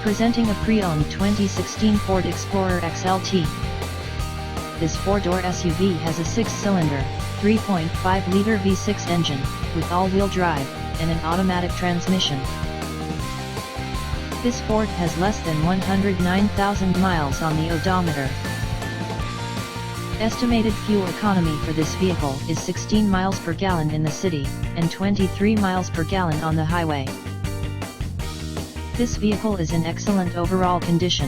Presenting a pre-owned 2016 Ford Explorer XLT. This four-door SUV has a six-cylinder, 3.5-liter V6 engine, with all-wheel drive, and an automatic transmission. This Ford has less than 109,000 miles on the odometer. Estimated fuel economy for this vehicle is 16 miles per gallon in the city, and 23 miles per gallon on the highway. This vehicle is in excellent overall condition.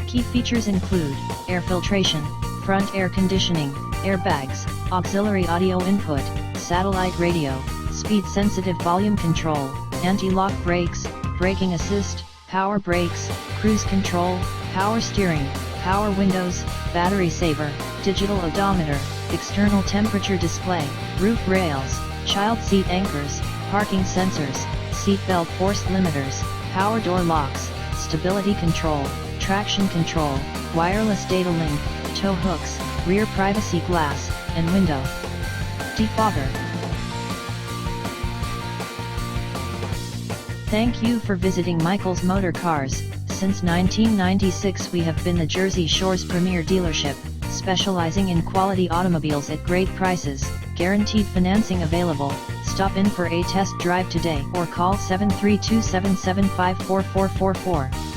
Key features include air filtration, front air conditioning, airbags, auxiliary audio input, satellite radio, speed-sensitive volume control, anti-lock brakes, braking assist, power brakes, cruise control, power steering, power windows, battery saver, digital odometer, external temperature display, roof rails, child seat anchors, parking sensors, seat belt force limiters, power door locks, stability control, traction control, wireless data link, tow hooks, rear privacy glass, and window defogger. Thank you for visiting Michael's Motorcars. Since 1996 we have been the Jersey Shore's premier dealership, specializing in quality automobiles at great prices, guaranteed financing available. Stop in for a test drive today or call 732-775-4444.